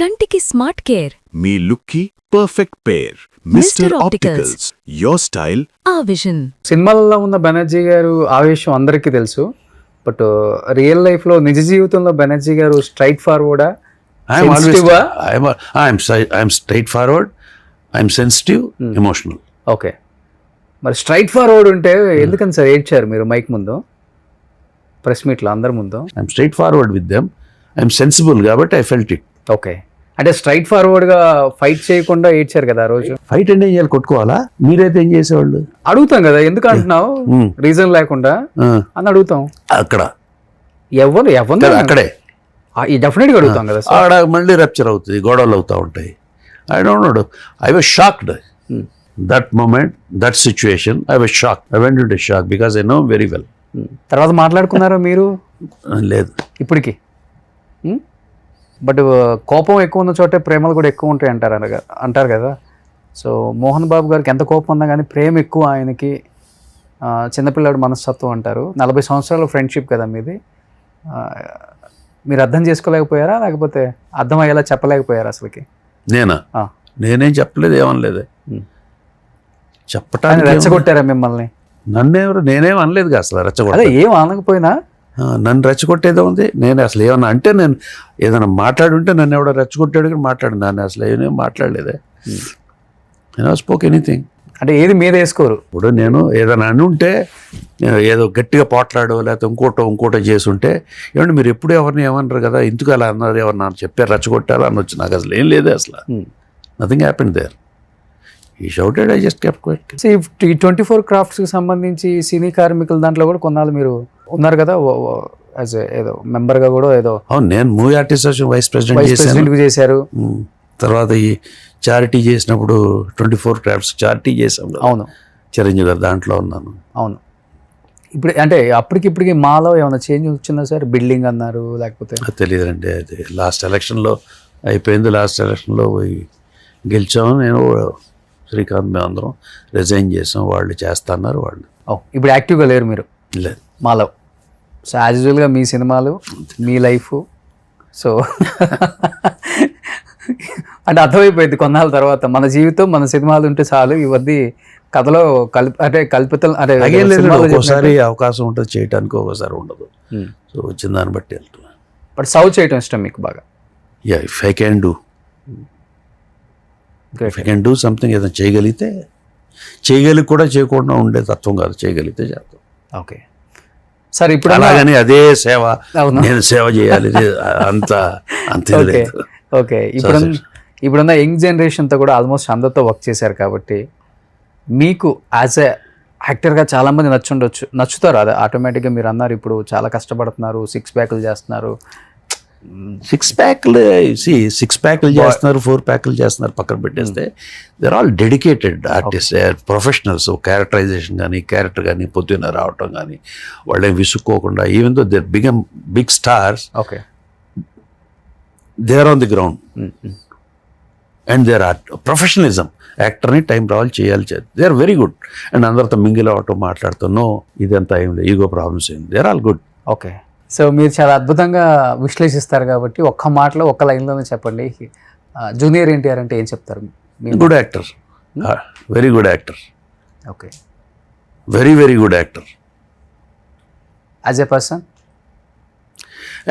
కంటికి smart care. మీ లుక్కి perfect pair. Mister Opticals, your style ఆ విజన్. సినిమాల్లో ఉన్న బెనర్జీ గారు ఆవేశం అందరికీ తెలుసు, బట్ రియల్ లైఫ్ లో నిజ జీవితంలో బెనర్జీ గారు స్ట్రైట్ ఫార్వర్డా, I'm straightforward, I'm sensitive, emotional. Okay, మరి స్ట్రైట్ ఫార్వర్డ్ ఉంటే ఎందుకని సార్ ఏడ్చారు మీరు మైక్ ముందు, ప్రెస్ మీట్లో అందరి ముందు? I'm straightforward with them, I'm sensible కాబట్టి I felt it. ఓకే, అంటే స్ట్రైట్ ఫార్వర్డ్ గా ఫైట్ చేయకుండా ఏడ్చారు కదా ఆ రోజు. ఫైట్ అంటే ఏం చేయాలి, కొట్టుకోవాలా? మీరైతే ఏం చేసేవాళ్ళు? అడుగుతాం కదా, ఎందుకు అంటున్నావు రీజన్ లేకుండా అని అడుగుతాం. అక్కడ ఎవరు అక్కడే డెఫినెట్ గా అడుగుతాం కదా. ఆడ మళ్ళీ రప్చర్ అవుతుంది, గొడవలు అవుతూ ఉంటాయి. I don't know, I was shocked that moment, that situation. I was shock, I went into shock because I know very well. తర్వాత మాట్లాడుకున్నారా మీరు? లేదు ఇప్పటికి. బట్ కోపం ఎక్కువ ఉన్న చోటే ప్రేమలు కూడా ఎక్కువ ఉంటాయి అంటారు కదా. సో మోహన్ బాబు గారికి ఎంత కోపం ఉన్నా కానీ ప్రేమ ఎక్కువ ఆయనకి. చిన్నపిల్లాడు మనస్తత్వం అంటారు. 40 సంవత్సరాల ఫ్రెండ్షిప్ కదా మీది. మీరు అర్థం చేసుకోలేకపోయారా, లేకపోతే అర్థం అయ్యేలా చెప్పలేకపోయారా అసలుకి? నేనేం చెప్పలేదు, ఏమనలేదు. చెప్పటానికి రెచ్చగొట్టారా మిమ్మల్ని? నేనేం అనలేదు అసలు. అదే ఏం అనకపోయినా నన్ను రెచ్చగొట్టేదే ఉంది. నేను అసలు ఏమన్నా అంటే, నేను ఏదైనా మాట్లాడుంటే నన్ను ఎవడో రెచ్చగొట్టాడు కానీ మాట్లాడు, నన్ను అసలు ఏమేమి మాట్లాడలేదే. నేను స్పోక్ ఎనీథింగ్. అంటే ఏది మీద వేసుకోరు. ఇప్పుడు నేను ఏదైనా అని ఉంటే, ఏదో గట్టిగా పోట్లాడో లేకపోతే ఇంకోటో చేసి ఉంటే, ఏమంటే మీరు ఎప్పుడు ఎవరిని ఏమన్నారు కదా, ఎందుకు అలా అన్నారు, ఎవరు నాకు చెప్పారు రెచ్చగొట్టారు అనొచ్చు. నాకు అసలు ఏం లేదే, అసలు nothing happened there. He shouted, I just kept quiet. ఈ 24 క్రాఫ్ట్స్కి సంబంధించి సినీ కార్మికుల దాంట్లో కూడా కొన్నాళ్ళు మీరు ఉన్నారు కదా, యాజ్ ఏదో మెంబర్గా కూడా ఏదో. అవును, నేను మూవీ ఆర్టిస్ట్ వైస్ ప్రెసిడెంట్ చేశారు. తర్వాత ఈ చారిటీ చేసినప్పుడు 24 క్రాఫ్ట్స్ చారిటీ చేసాం. అవును, చిరంజీవి గారు దాంట్లో ఉన్నాను. అవును. ఇప్పుడు అంటే అప్పటికిప్పటికి మాలో ఏమైనా చేంజ్ వచ్చిందా సార్? బిల్డింగ్ అన్నారు, లేకపోతే తెలియదండి. అది లాస్ట్ ఎలక్షన్లో అయిపోయింది. లాస్ట్ ఎలక్షన్లో పోయి గెలిచాము. నేను శ్రీకాంత్ మేము అందరం రిజైన్ చేసాం. వాళ్ళు చేస్తా అన్నారు. వాళ్ళు ఇప్పుడు యాక్టివ్గా లేరు మీరు? లేదు మాలో. సో యాజ్ యూజువల్గా మీ సినిమాలు, మీ లైఫ్. సో అంటే అర్థమైపోయింది కొన్నాళ్ళ తర్వాత, మన జీవితం మన సినిమాలు ఉంటే చాలు, ఇవన్నీ కథలో కల్పితం. అంటే ఒకసారి అవకాశం ఉంటుంది చేయడానికి, ఒకసారి ఉండదు. సో వచ్చిన దాన్ని బట్టి వెళ్తున్నాను. బట్ సర్వ్ చేయటం ఇష్టం మీకు బాగా? Yeah, if I can do something, ఏదైనా చేయగలిగితే చేయగలిగి కూడా చేయకుండా ఉండే తత్వం కాదు, చేయగలిగితే చేస్తాం. ఓకే సార్, ఇప్పుడు అలాగని అదే సేవ, నేను సేవ చేయాలి అంత లేదు. ఓకే, ఇప్పుడున్న యంగ్ జనరేషన్తో కూడా ఆల్మోస్ట్ అందరితో వర్క్ చేశారు కాబట్టి మీకు యాజ్ ఎ యాక్టర్గా చాలామంది నచ్చుతారు. అదే ఆటోమేటిక్గా మీరు అన్నారు, ఇప్పుడు చాలా కష్టపడుతున్నారు, 6 ప్యాకులు చేస్తున్నారు. 6 ప్యాకులు చేస్తున్నారు, 4 ప్యాకులు చేస్తున్నారు పక్కన పెట్టేస్తే, they're all dedicated artist, professionals. Characterisation కానీ, క్యారెక్టర్ కానీ, పొద్దున్న రావటం కానీ, వాళ్ళేం విసుక్కోకుండా, even though they're big stars, okay, they are on the ground and there are professionalism. యాక్టర్ని టైం రావాలి, చేయాలి, they are very good. And అందరితో మింగిల్ అవటం, మాట్లాడుతాం, నో ఇదంతా ఏం లేదు, ఈగో ప్రాబ్లమ్స్ ఏం, they are all good. Okay, so మీరు చాలా అద్భుతంగా విశ్లేషిస్తారు కాబట్టి ఒక్క మాటలో, ఒక్క లైన్లోనే చెప్పండి, జూనియర్ ఎన్టీఆర్ అంటే ఏం చెప్తారు? Good actor, very good actor. Okay, very very good actor. As a person?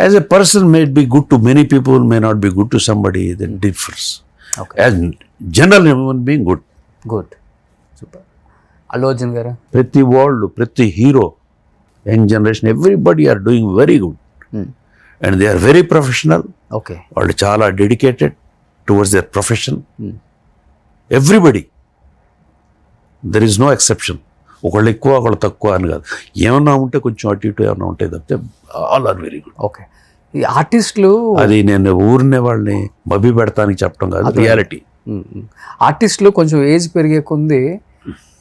As a person may be good to many people, may not be good to somebody, that differs. Okay. As general human being, good. Good. Super. Allu Arjun garu? Prati world, prati hero, young generation, everybody are doing very good. And they are very professional. Okay. All chala dedicated towards their profession. Everybody. There is no exception. ఒకళ్ళు ఎక్కువ, ఒకళ్ళు తక్కువ అని కాదు. ఏమన్నా ఉంటే కొంచెం అటు ఇటు ఏమన్నా ఉంటే తప్పితే all are very good. Okay, ఈ ఆర్టిస్టులు, అది నేను ఊరినే వాళ్ళని మభి పెడతానికి చెప్పడం కాదు, రియాలిటీ. ఆర్టిస్టులు కొంచెం ఏజ్ పెరిగే కొంది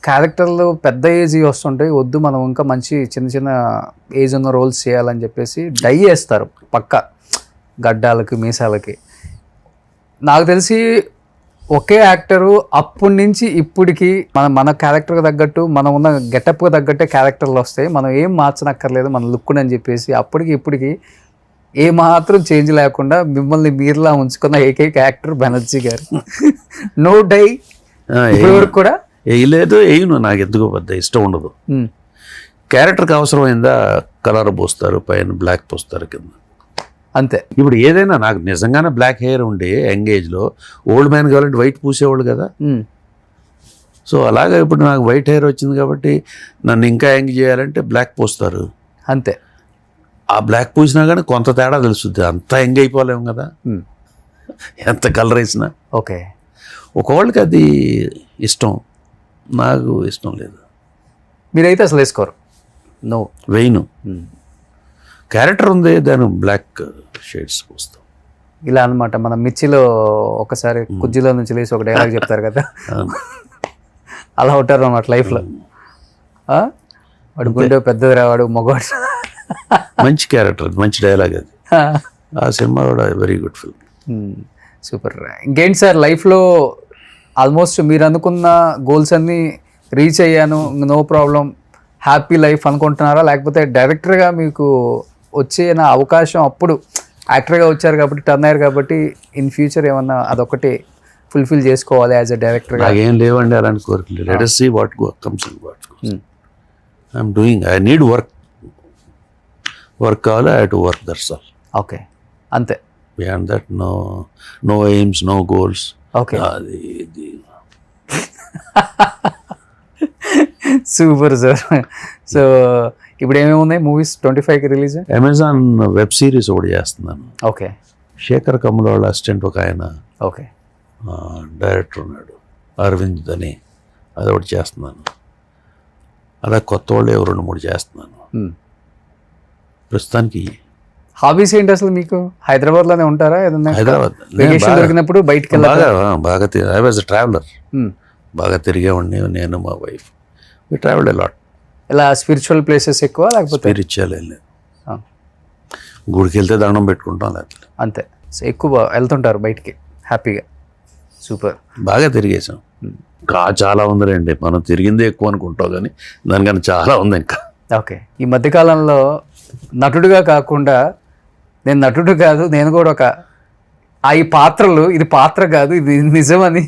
క్యారెక్టర్లు పెద్ద ఏజ్ వస్తుంటాయి, వద్దు మనం ఇంకా మంచి చిన్న ఏజ్ ఉన్న రోల్స్ చేయాలని చెప్పేసి డై వేస్తారు పక్క గడ్డాలకి, మీసాలకి. నాకు తెలిసి ఒకే యాక్టరు అప్పటి నుంచి ఇప్పటికి మన క్యారెక్టర్కి తగ్గట్టు, మనం ఉన్న గెటప్కి తగ్గట్టే క్యారెక్టర్లు వస్తాయి, మనం ఏం మార్చనక్కర్లేదు మన లుక్ని అని చెప్పేసి అప్పటికి ఇప్పటికి ఏ మాత్రం చేంజ్ లేకుండా మిమ్మల్ని మీరులా ఉంచుకున్న ఏకైక యాక్టర్ బెనర్జీ గారు. నో డై ఇప్పటివరకు కూడా వేయలేదు, వేయను, నాకు ఎందుకో పెద్ద ఇష్టం ఉండదు. క్యారెక్టర్కి అవసరమైందా కలర్ పోస్తారు, పైన బ్లాక్ పోస్తారు కింద, అంతే. ఇప్పుడు ఏదైనా నాకు నిజంగానే బ్లాక్ హెయిర్ ఉండి యంగేజ్లో ఓల్డ్ మ్యాన్ కావాలంటే వైట్ పూసేవాళ్ళు కదా. సో అలాగే ఇప్పుడు నాకు వైట్ హెయిర్ వచ్చింది కాబట్టి నన్ను ఇంకా యంగ్ చేయాలంటే బ్లాక్ పోస్తారు, అంతే. ఆ బ్లాక్ పూసినా కానీ కొంత తేడా తెలుస్తుంది, అంతా యంగ్ అయిపోలేము కదా ఎంత కలర్ వేసినా. ఓకే, ఒకవాళ్ళకి అది ఇష్టం, నాకు ఇష్టం లేదు. మీరైతే అసలు వేసుకోరు? నో, వెయ్యను. క్యారెక్టర్ ఉంది, దాని బ్లాక్ షేడ్స్ పోస్తాం. ఇలా అనమాట. మనం మిర్చిలో ఒకసారి కుజ్జిలో నుంచి లేచి ఒక డైలాగ్ చెప్తారు కదా, అలా ఉంటారు అన్నమాట లైఫ్లో. వాడు గుండె పెద్దది రావాడు మగవాడు. మంచి క్యారెక్టర్, మంచి డైలాగ్ అది. ఆ సినిమా కూడా వెరీ గుడ్ ఫిల్మ్. సూపర్. ఇంకేంటి సార్ లైఫ్లో ఆల్మోస్ట్ మీరు అనుకున్న గోల్స్ అన్నీ రీచ్ అయ్యాను, నో ప్రాబ్లం, హ్యాపీ లైఫ్ అనుకుంటున్నారా? లేకపోతే డైరెక్టర్గా మీకు వచ్చిన అవకాశం అప్పుడు యాక్టర్గా వచ్చారు కాబట్టి, టర్న్ అయ్యారు కాబట్టి, ఇన్ ఫ్యూచర్ ఏమన్నా అదొకటి ఫుల్ఫిల్ చేసుకోవాలి యాజ్ ఎ డైరెక్టర్గా? నాకేం లేవండి అలాంటి కోరికలు. Let us see what comes and what goes. I'm doing, I need work కావాలి, I have to work, that's all. Okay, అంతే. Beyond that, no aims, no goals. Okay, అది సూపర్ సార్. సో ఇప్పుడు ఏమేమి ఉన్నాయి మూవీస్? 25కి release. Amazon web series ఒకటి చేస్తున్నాను. Okay, Shekhar Kamal వాళ్ళ అసిస్టెంట్ ఒక ఆయన ఓకే, డైరెక్టర్ ఉన్నాడు అరవింద్ అని, అది ఒకటి చేస్తున్నాను. అలా కొత్త వాళ్ళు 2-3 చేస్తున్నాను ప్రస్తుతానికి. హాబీస్ ఏంటి అసలు మీకు? హైదరాబాద్లోనే ఉంటారా? ఏదన్నా హైదరాబాద్ దొరికినప్పుడు బయటికి బాగా ఐ వాజ్ ట్రావెలర్, బాగా తిరిగేవాడిని నేను, మా wife. We travelled a lot. ఇలా స్పిరిచువల్ ప్లేసెస్ ఎక్కువ లేకపోతే? స్పిరిచువల్ వెళ్ళలేదు, గుడికి వెళ్తే దండం పెట్టుకుంటాం లేకపోతే అంతే. సో ఎక్కువ వెళ్తుంటారు బయటికి హ్యాపీగా. సూపర్, బాగా తిరిగేసాం. ఇంకా చాలా ఉందిలేండి, మనం తిరిగిందే ఎక్కువ అనుకుంటాం కానీ దానికన్నా చాలా ఉంది ఇంకా. ఓకే, ఈ మధ్యకాలంలో నటుడిగా కాకుండా నేను నటుడు కాదు, నేను కూడా ఒక ఈ పాత్రలు, ఇది పాత్ర కాదు ఇది నిజమని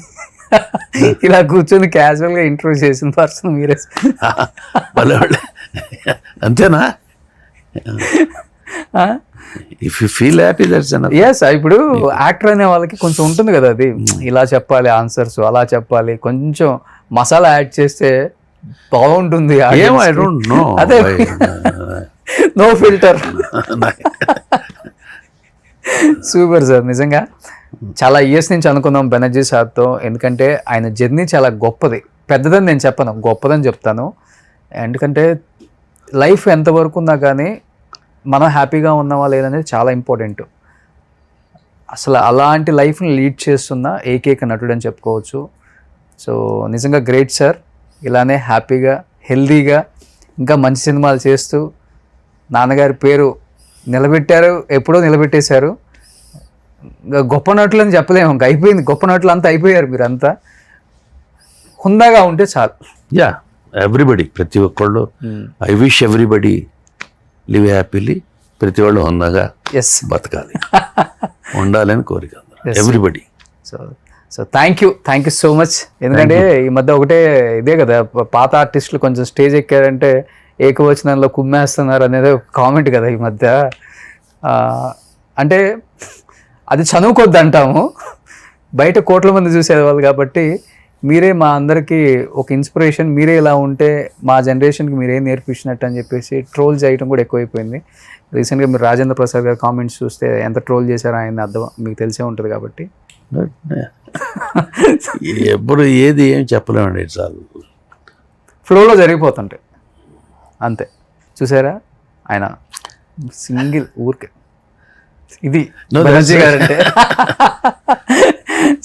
ఇలా కూర్చొని క్యాజువల్గా ఇంట్రొడ్యూస్ చేసిన పర్సన్ మీరే. అంతేనా? If you feel happy that's enough. Yes, ఇప్పుడు యాక్టర్ అనే వాళ్ళకి కొంచెం ఉంటుంది కదా, అది ఇలా చెప్పాలి ఆన్సర్స్, అలా చెప్పాలి, కొంచెం మసాలా యాడ్ చేస్తే బాగుంటుంది. ఐ డోంట్ నో, అదే నో ఫిల్టర్. సూపర్ సార్, నిజంగా చాలా ఇయర్స్ నుంచి అనుకున్నాం బెనర్జీ సార్తో, ఎందుకంటే ఆయన జర్నీ చాలా గొప్పది. పెద్దదని నేను చెప్పను, గొప్పదని చెప్తాను. ఎందుకంటే లైఫ్ ఎంతవరకు ఉన్నా కానీ మనం హ్యాపీగా ఉన్నావా లేదనేది చాలా ఇంపార్టెంట్. అసలు అలాంటి లైఫ్ని లీడ్ చేస్తున్న ఏకైక నటుడు అని చెప్పుకోవచ్చు. సో నిజంగా గ్రేట్ సార్. ఇలానే హ్యాపీగా, హెల్దీగా ఇంకా మంచి సినిమాలు చేస్తూ నాన్నగారి పేరు నిలబెట్టారు, ఎప్పుడో నిలబెట్టేశారు. గొప్ప నటులు అని చెప్పలేము, ఇంకా అయిపోయింది. గొప్ప నటులు అంతా అయిపోయారు, మీరంతా హుందాగా ఉంటే చాలు. యా, ఎవ్రీబడి, ప్రతి ఒక్కళ్ళు, I wish everybody live happily. ప్రతి వాళ్ళు హుందాగా బతకాలి, ఉండాలని కోరిక everybody. So thank you so much. ఎందుకంటే ఈ మధ్య ఒకటే ఇదే కదా, పాత ఆర్టిస్టులు కొంచెం స్టేజ్ ఎక్కారంటే ఏకవచనంలో కుమ్మేస్తున్నారు అనేది ఒక కామెంట్ కదా ఈ మధ్య. అంటే అది చదువుకోద్దు అంటాము, బయట కోట్ల మంది చూసేవాళ్ళు కాబట్టి మీరే మా అందరికీ ఒక ఇన్స్పిరేషన్. మీరే ఇలా ఉంటే మా జనరేషన్కి మీరేం నేర్పించినట్టు అని చెప్పేసి ట్రోల్ చేయడం కూడా ఎక్కువైపోయింది. రీసెంట్గా మీరు రాజేంద్ర ప్రసాద్ గారి కామెంట్స్ చూస్తే ఎంత ట్రోల్ చేశారో ఆయన అర్థం మీకు తెలిసే ఉంటుంది కాబట్టి. ఎప్పుడు ఏది ఏం చెప్పలేమండి, చాలు ఫ్లోలో జరిగిపోతుంటాయి అంతే. చూసారా ఆయన సింగిల్ ఊరికే ఇది బెనర్జీ గారు అంటే.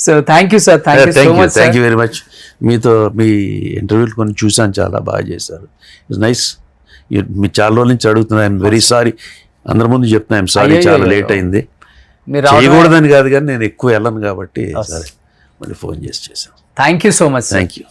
So thank you sir, thank you so much. Thank you very much. మీతో మీ ఇంటర్వ్యూలు కొన్ని చూసాను, చాలా బాగా చేశారు. It's nice. మీ చాలా రోజుల నుంచి అడుగుతున్నా, ఐఎమ్ వెరీ సారీ, అందరి ముందు చెప్తున్నా ఐఎమ్ సారీ, చాలా లేట్ అయింది. మీరు చేయకూడదని కాదు కానీ నేను ఎక్కువ వెళ్ళను కాబట్టి సరే మళ్ళీ ఫోన్ చేశాను. Thank you so much. Thank you.